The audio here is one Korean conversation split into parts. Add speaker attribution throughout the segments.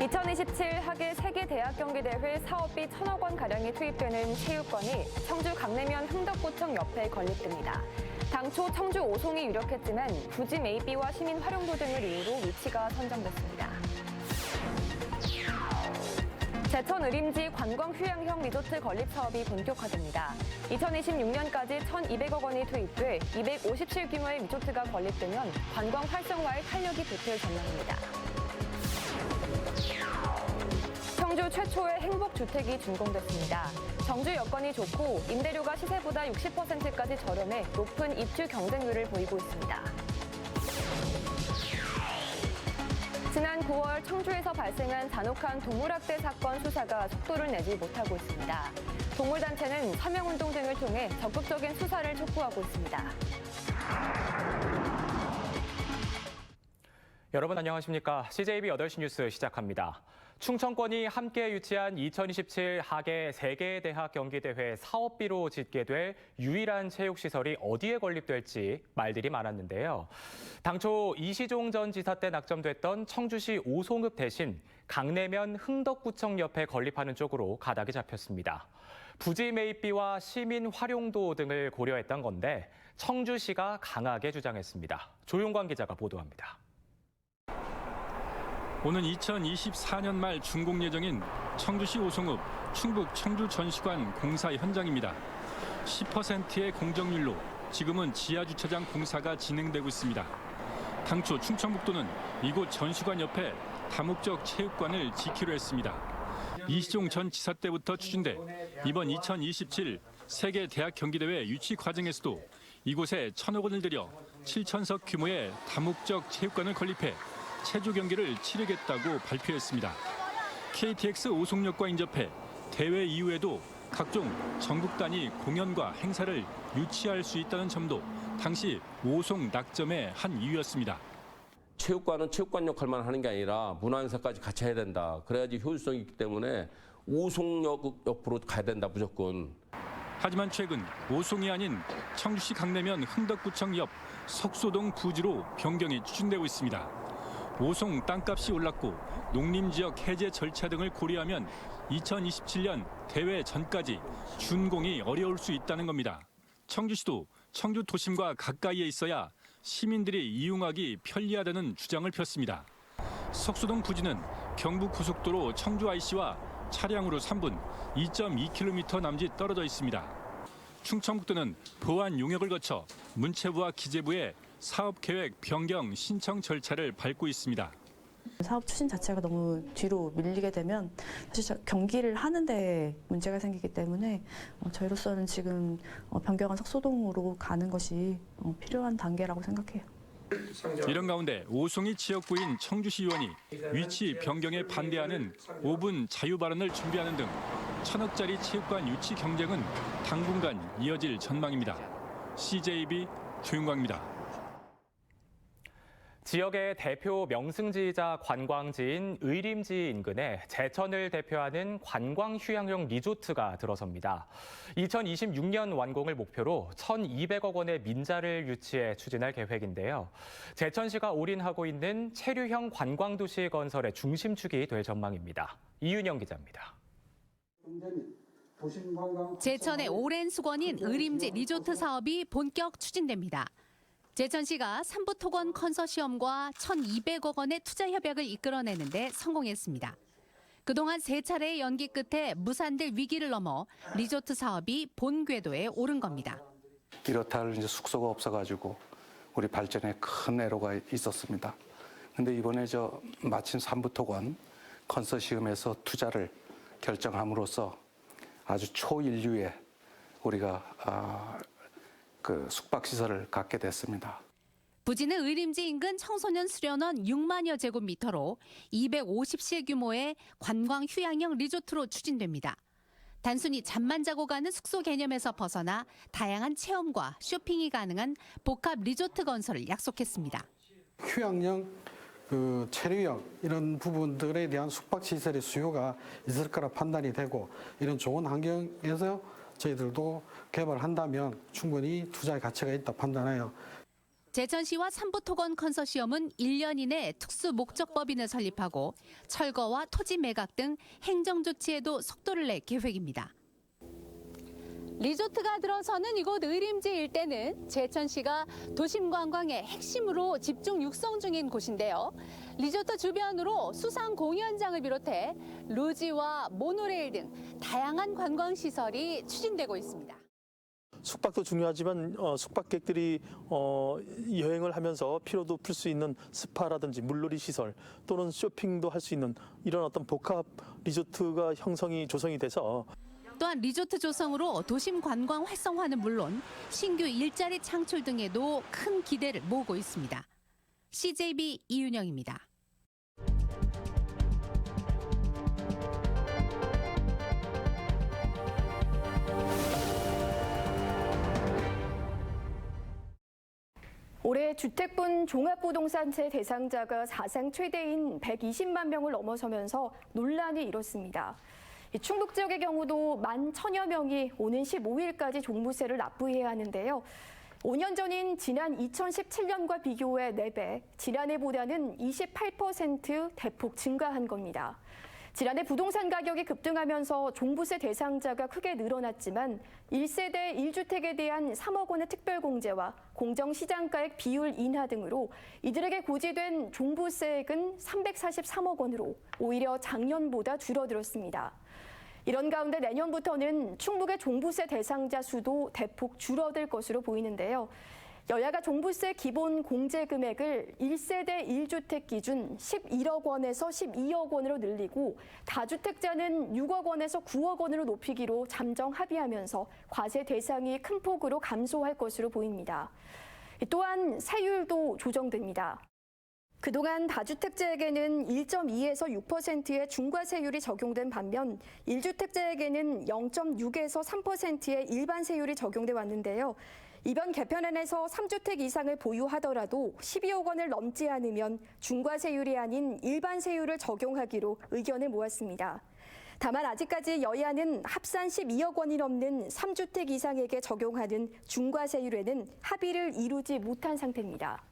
Speaker 1: 2027 하계 세계대학경기대회 사업비 1,000억 원 가량이 투입되는 체육관이 청주 강내면 흥덕구청 옆에 건립됩니다. 당초 청주 오송이 유력했지만 부지 매입비와 시민 활용도 등을 이유로 위치가 선정됐습니다. 제천 의림지 관광 휴양형 리조트 건립 사업이 본격화됩니다. 2026년까지 1,200억 원이 투입돼 250실 규모의 리조트가 건립되면 관광 활성화에 탄력이 붙을 전망입니다. 청주 최초의 행복주택이 준공됐습니다. 정주 여건이 좋고 임대료가 시세보다 60%까지 저렴해 높은 입주 경쟁률을 보이고 있습니다. 지난 9월 청주에서 발생한 잔혹한 동물학대 사건 수사가 속도를 내지 못하고 있습니다. 동물단체는 서명운동 등을 통해 적극적인 수사를 촉구하고 있습니다.
Speaker 2: 여러분 안녕하십니까? CJB 8시 뉴스 시작합니다. 충청권이 함께 유치한 2027 하계 세계대학 경기대회 사업비로 짓게 될 유일한 체육시설이 어디에 건립될지 말들이 많았는데요. 당초 이시종 전 지사 때 낙점됐던 청주시 오송읍 대신 강내면 흥덕구청 옆에 건립하는 쪽으로 가닥이 잡혔습니다. 부지 매입비와 시민 활용도 등을 고려했던 건데 청주시가 강하게 주장했습니다. 조용관 기자가 보도합니다.
Speaker 3: 오는 2024년 말 준공 예정인 청주시 오송읍 충북 청주전시관 공사 현장입니다. 10%의 공정률로 지금은 지하주차장 공사가 진행되고 있습니다. 당초 충청북도는 이곳 전시관 옆에 다목적 체육관을 짓기로 했습니다. 이시종 전 지사 때부터 추진돼 이번 2027 세계대학 경기대회 유치 과정에서도 이곳에 1,000억 원을 들여 7,000석 규모의 다목적 체육관을 건립해 체조 경기를 치르겠다고 발표했습니다. KTX 오송역과 인접해 대회 이후에도 각종 전국 단위 공연과 행사를 유치할 수 있다는 점도 당시 오송 낙점의 한 이유였습니다.
Speaker 4: 체육관은 체육관 역할만 하는 게 아니라 문화행사까지 같이 해야 된다. 그래야지 효율성이 있기 때문에 오송역 옆으로 가야 된다, 무조건.
Speaker 3: 하지만 최근 오송이 아닌 청주시 강내면 흥덕구청 옆 석소동 부지로 변경이 추진되고 있습니다. 오송 땅값이 올랐고 농림지역 해제 절차 등을 고려하면 2027년 대회 전까지 준공이 어려울 수 있다는 겁니다. 청주시도 청주 도심과 가까이에 있어야 시민들이 이용하기 편리하다는 주장을 폈습니다. 석소동 부지는 경부고속도로 청주 IC와 차량으로 3분, 2.2km 남짓 떨어져 있습니다. 충청북도는 보안 용역을 거쳐 문체부와 기재부에 사업계획 변경 신청 절차를 밟고 있습니다.
Speaker 5: 사업 추진 자체가 너무 뒤로 밀리게 되면 사실 경기를 하는데 문제가 생기기 때문에 저희로서는 지금 변경한 석소동으로 가는 것이 필요한 단계라고 생각해요.
Speaker 3: 이런 가운데 오송이 지역구인 청주시 의원이 위치 변경에 반대하는 5분 자유 발언을 준비하는 등 1,000억짜리 체육관 유치 경쟁은 당분간 이어질 전망입니다. CJB 조윤광입니다.
Speaker 2: 지역의 대표 명승지이자 관광지인 의림지 인근에 제천을 대표하는 관광 휴양용 리조트가 들어섭니다. 2026년 완공을 목표로 1,200억 원의 민자를 유치해 추진할 계획인데요. 제천시가 올인하고 있는 체류형 관광도시 건설의 중심축이 될 전망입니다. 이윤영 기자입니다.
Speaker 6: 제천의 오랜 수건인 의림지 리조트 사업이 본격 추진됩니다. 제천시가 삼부토건 컨소시엄과 1,200억 원의 투자 협약을 이끌어내는데 성공했습니다. 그동안 3차례의 연기 끝에 무산될 위기를 넘어 리조트 사업이 본 궤도에 오른 겁니다.
Speaker 7: 이렇다 할 이제 숙소가 없어가지고 우리 발전에 큰 애로가 있었습니다. 근데 이번에 마침 삼부토건 컨소시엄에서 투자를 결정함으로써 아주 초인류의 우리가 숙박시설을 갖게 됐습니다.
Speaker 6: 부지는 의림지 인근 청소년 수련원 6만여 제곱미터로 250실 규모의 관광 휴양형 리조트로 추진됩니다. 단순히 잠만 자고 가는 숙소 개념에서 벗어나 다양한 체험과 쇼핑이 가능한 복합 리조트 건설을 약속했습니다.
Speaker 8: 휴양형, 체류형 이런 부분들에 대한 숙박시설의 수요가 있을 거라 판단이 되고 이런 좋은 환경에서 저희들도 개발한다면 충분히 투자의 가치가 있다 판단해요.
Speaker 6: 제천시와 삼부토건 컨소시엄은 1년 이내 특수 목적법인을 설립하고 철거와 토지 매각 등 행정 조치에도 속도를 낼 계획입니다. 리조트가 들어서는 이곳 의림지 일대는 제천시가 도심 관광의 핵심으로 집중 육성 중인 곳인데요. 리조트 주변으로 수상 공연장을 비롯해 루지와 모노레일 등 다양한 관광시설이 추진되고 있습니다.
Speaker 9: 숙박도 중요하지만 숙박객들이 여행을 하면서 피로도 풀 수 있는 스파라든지 물놀이 시설 또는 쇼핑도 할 수 있는 이런 어떤 복합 리조트가 조성이 돼서
Speaker 6: 또한 리조트 조성으로 도심 관광 활성화는 물론 신규 일자리 창출 등에도 큰 기대를 모으고 있습니다. CJB 이윤영입니다.
Speaker 10: 올해 주택분 종합부동산세 대상자가 사상 최대인 120만 명을 넘어서면서 논란이 일었습니다. 충북 지역의 경우도 11,000여 명이 오는 15일까지 종부세를 납부해야 하는데요. 5년 전인 지난 2017년과 비교해 4배, 지난해보다는 28% 대폭 증가한 겁니다. 지난해 부동산 가격이 급등하면서 종부세 대상자가 크게 늘어났지만 1세대 1주택에 대한 3억 원의 특별공제와 공정시장가액 비율 인하 등으로 이들에게 고지된 종부세액은 343억 원으로 오히려 작년보다 줄어들었습니다. 이런 가운데 내년부터는 충북의 종부세 대상자 수도 대폭 줄어들 것으로 보이는데요. 여야가 종부세 기본 공제 금액을 1세대 1주택 기준 11억 원에서 12억 원으로 늘리고 다주택자는 6억 원에서 9억 원으로 높이기로 잠정 합의하면서 과세 대상이 큰 폭으로 감소할 것으로 보입니다. 또한 세율도 조정됩니다. 그동안 다주택자에게는 1.2에서 6%의 중과세율이 적용된 반면 1주택자에게는 0.6에서 3%의 일반 세율이 적용돼 왔는데요. 이번 개편안에서 3주택 이상을 보유하더라도 12억 원을 넘지 않으면 중과세율이 아닌 일반 세율을 적용하기로 의견을 모았습니다. 다만 아직까지 여야는 합산 12억 원이 넘는 3주택 이상에게 적용하는 중과세율에는 합의를 이루지 못한 상태입니다.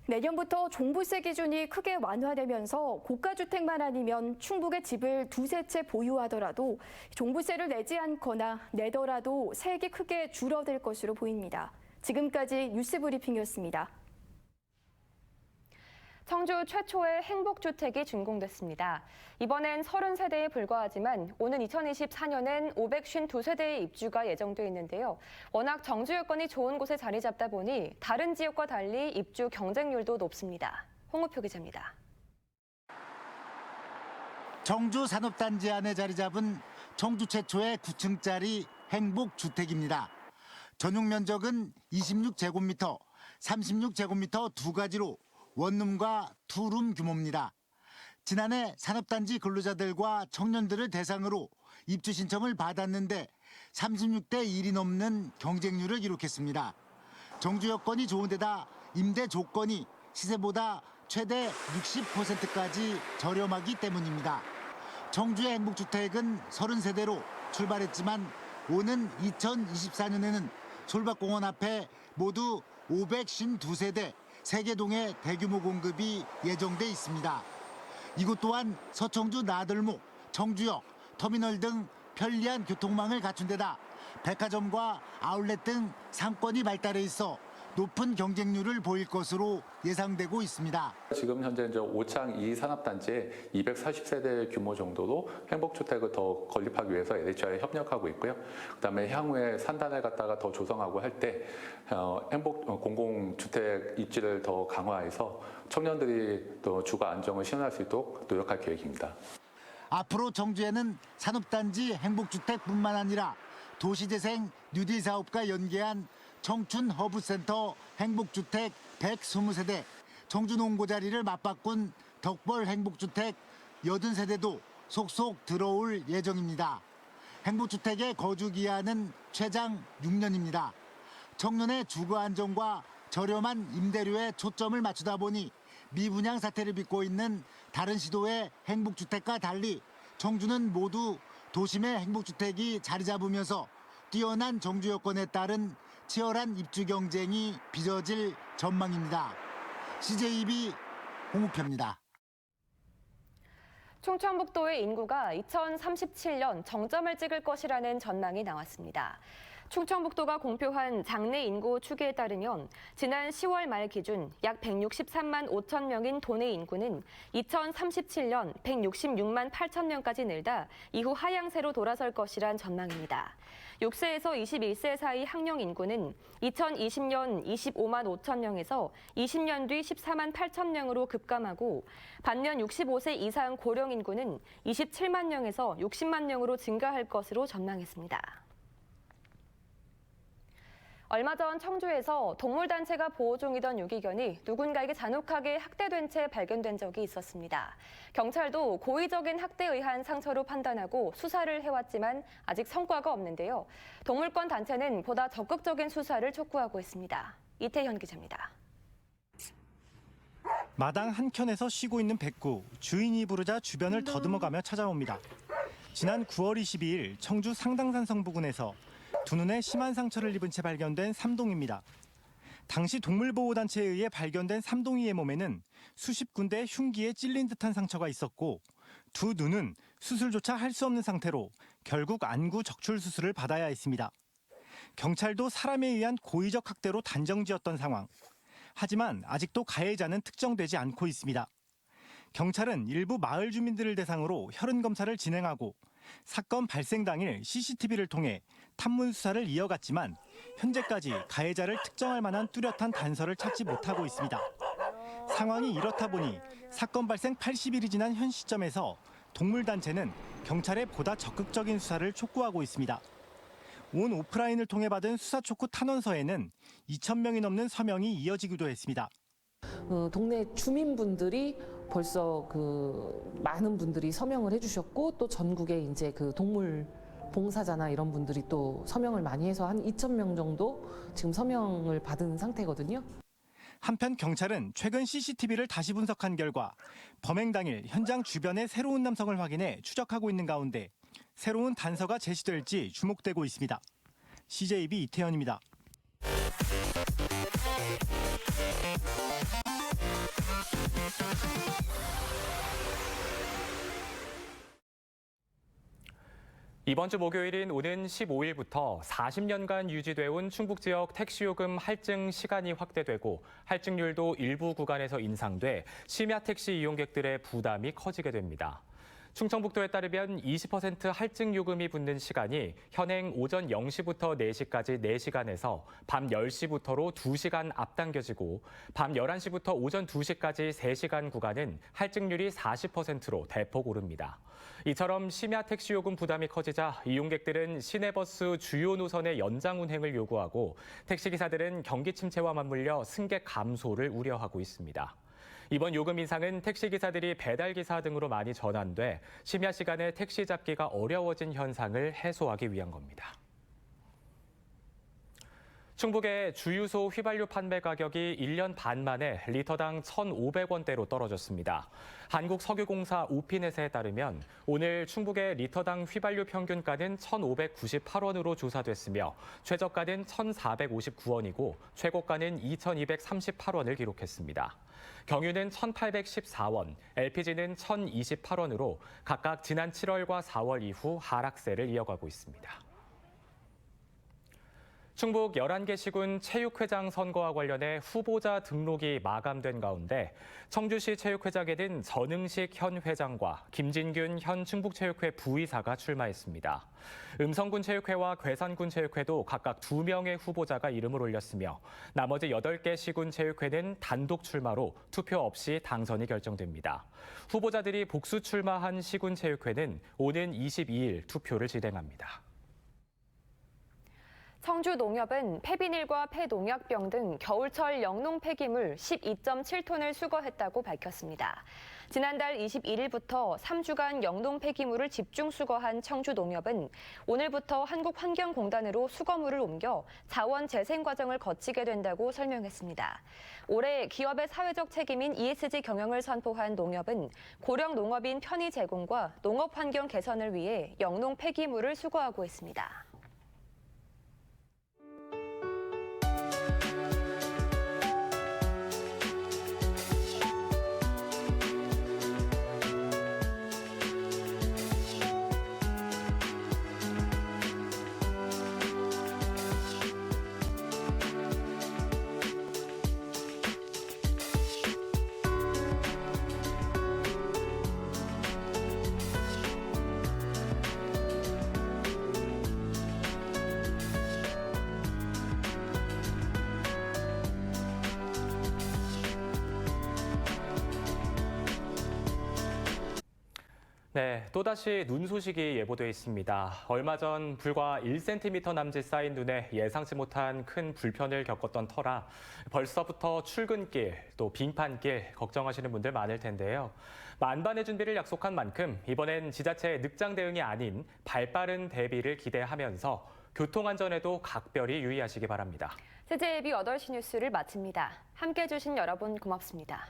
Speaker 10: 내년부터 종부세 기준이 크게 완화되면서 고가주택만 아니면 충북의 집을 두세 채 보유하더라도 종부세를 내지 않거나 내더라도 세액이 크게 줄어들 것으로 보입니다. 지금까지 뉴스브리핑이었습니다.
Speaker 1: 청주 최초의 행복주택이 준공됐습니다. 이번엔 30세대에 불과하지만 오는 2024년엔 552세대의 입주가 예정돼 있는데요. 워낙 정주 여건이 좋은 곳에 자리 잡다 보니 다른 지역과 달리 입주 경쟁률도 높습니다. 홍우표 기자입니다.
Speaker 11: 청주 산업단지 안에 자리 잡은 청주 최초의 9층짜리 행복주택입니다. 전용 면적은 26제곱미터, 36제곱미터 두 가지로 원룸과 투룸 규모입니다. 지난해 산업단지 근로자들과 청년들을 대상으로 입주 신청을 받았는데 36대 1이 넘는 경쟁률을 기록했습니다. 정주 여건이 좋은 데다 임대 조건이 시세보다 최대 60%까지 저렴하기 때문입니다. 청주의 행복주택은 30세대로 출발했지만 오는 2024년에는 솔밭공원 앞에 모두 552세대 3개 대규모 공급이 예정돼 있습니다. 이곳 또한 서청주 나들목, 청주역, 터미널 등 편리한 교통망을 갖춘 데다 백화점과 아울렛 등 상권이 발달해 있어 높은 경쟁률을 보일 것으로 예상되고 있습니다.
Speaker 12: 지금 현재 이제 오창 2산업단지에 240세대 규모 정도로 행복주택을 더 건립하기 위해서 LH와에 협력하고 있고요. 그다음에 향후에 산단을 갖다가 더 조성하고 할 때 행복 공공주택 입지를 더 강화해서 청년들이 또 주거 안정을 실현할 수 있도록 노력할 계획입니다.
Speaker 11: 앞으로 청주에는 산업단지 행복주택뿐만 아니라 도시재생 뉴딜 사업과 연계한 청춘 허브센터 행복주택 120세대, 청주 농고 자리를 맞바꾼 덕벌 행복주택 80세대도 속속 들어올 예정입니다. 행복주택의 거주 기한은 최장 6년입니다. 청년의 주거 안정과 저렴한 임대료에 초점을 맞추다 보니 미분양 사태를 빚고 있는 다른 시도의 행복주택과 달리 청주는 모두 도심의 행복주택이 자리 잡으면서 뛰어난 정주 여건에 따른 치열한 입주 경쟁이 빚어질 전망입니다. CJB 홍우표입니다.
Speaker 1: 충청북도의 인구가 2037년 정점을 찍을 것이라는 전망이 나왔습니다. 충청북도가 공표한 장래 인구 추계에 따르면 지난 10월 말 기준 약 163만 5천 명인 도내 인구는 2037년 166만 8천 명까지 늘다 이후 하향세로 돌아설 것이란 전망입니다. 6세에서 21세 사이 학령 인구는 2020년 25만 5천 명에서 20년 뒤 14만 8천 명으로 급감하고 반면 65세 이상 고령 인구는 27만 명에서 60만 명으로 증가할 것으로 전망했습니다. 얼마 전 청주에서 동물단체가 보호 중이던 유기견이 누군가에게 잔혹하게 학대된 채 발견된 적이 있었습니다. 경찰도 고의적인 학대에 의한 상처로 판단하고 수사를 해왔지만 아직 성과가 없는데요. 동물권 단체는 보다 적극적인 수사를 촉구하고 있습니다. 이태현 기자입니다.
Speaker 13: 마당 한켠에서 쉬고 있는 백구, 주인이 부르자 주변을 더듬어가며 찾아옵니다. 지난 9월 22일 청주 상당산 성부군에서 두 눈에 심한 상처를 입은 채 발견된 삼동입니다. 당시 동물보호단체에 의해 발견된 삼동이의 몸에는 수십 군데 흉기에 찔린 듯한 상처가 있었고 두 눈은 수술조차 할 수 없는 상태로 결국 안구 적출 수술을 받아야 했습니다. 경찰도 사람에 의한 고의적 학대로 단정지었던 상황. 하지만 아직도 가해자는 특정되지 않고 있습니다. 경찰은 일부 마을 주민들을 대상으로 혈흔 검사를 진행하고 사건 발생 당일 CCTV를 통해 탐문 수사를 이어갔지만 현재까지 가해자를 특정할 만한 뚜렷한 단서를 찾지 못하고 있습니다. 상황이 이렇다 보니 사건 발생 80일이 지난 현 시점에서 동물단체는 경찰에 보다 적극적인 수사를 촉구하고 있습니다. 온 오프라인을 통해 받은 수사 촉구 탄원서에는 2,000명이 넘는 서명이 이어지기도 했습니다.
Speaker 14: 동네 주민분들이 벌써 많은 분들이 서명을 해주셨고 또 전국에 이제 동물 봉사자나 이런 분들이 또 서명을 많이 해서 한 2,000명 정도 지금 서명을 받은 상태거든요.
Speaker 13: 한편 경찰은 최근 CCTV를 다시 분석한 결과 범행 당일 현장 주변에 새로운 남성을 확인해 추적하고 있는 가운데 새로운 단서가 제시될지 주목되고 있습니다. CJB 이태현입니다.
Speaker 2: 이번 주 목요일인 오는 15일부터 40년간 유지돼 온 충북 지역 택시요금 할증 시간이 확대되고 할증률도 일부 구간에서 인상돼 심야 택시 이용객들의 부담이 커지게 됩니다. 충청북도에 따르면 20% 할증 요금이 붙는 시간이 현행 오전 0시부터 4시까지 4시간에서 밤 10시부터로 2시간 앞당겨지고 밤 11시부터 오전 2시까지 3시간 구간은 할증률이 40%로 대폭 오릅니다. 이처럼 심야 택시 요금 부담이 커지자 이용객들은 시내버스 주요 노선의 연장 운행을 요구하고 택시기사들은 경기 침체와 맞물려 승객 감소를 우려하고 있습니다. 이번 요금 인상은 택시기사들이 배달기사 등으로 많이 전환돼 심야 시간에 택시 잡기가 어려워진 현상을 해소하기 위한 겁니다. 충북의 주유소 휘발유 판매 가격이 1년 반 만에 리터당 1,500원대로 떨어졌습니다. 한국석유공사 오피넷에 따르면 오늘 충북의 리터당 휘발유 평균가는 1,598원으로 조사됐으며 최저가는 1,459원이고 최고가는 2,238원을 기록했습니다. 경유는 1,814원, LPG는 1,028원으로 각각 지난 7월과 4월 이후 하락세를 이어가고 있습니다. 충북 11개 시군 체육회장 선거와 관련해 후보자 등록이 마감된 가운데 청주시 체육회장에는 전응식 현 회장과 김진균 현 충북체육회 부이사가 출마했습니다. 음성군 체육회와 괴산군 체육회도 각각 2명의 후보자가 이름을 올렸으며 나머지 8개 시군 체육회는 단독 출마로 투표 없이 당선이 결정됩니다. 후보자들이 복수 출마한 시군 체육회는 오는 22일 투표를 진행합니다.
Speaker 1: 청주농협은 폐비닐과 폐농약병 등 겨울철 영농 폐기물 12.7톤을 수거했다고 밝혔습니다. 지난달 21일부터 3주간 영농 폐기물을 집중 수거한 청주농협은 오늘부터 한국환경공단으로 수거물을 옮겨 자원 재생 과정을 거치게 된다고 설명했습니다. 올해 기업의 사회적 책임인 ESG 경영을 선포한 농협은 고령 농업인 편의 제공과 농업 환경 개선을 위해 영농 폐기물을 수거하고 있습니다.
Speaker 2: 네, 또다시 눈 소식이 예보돼 있습니다. 얼마 전 불과 1cm 남짓 쌓인 눈에 예상치 못한 큰 불편을 겪었던 터라 벌써부터 출근길, 또 빙판길 걱정하시는 분들 많을 텐데요. 만반의 준비를 약속한 만큼 이번엔 지자체의 늑장 대응이 아닌 발빠른 대비를 기대하면서 교통안전에도 각별히 유의하시기 바랍니다.
Speaker 1: CJAB 8시 뉴스를 마칩니다. 함께해 주신 여러분 고맙습니다.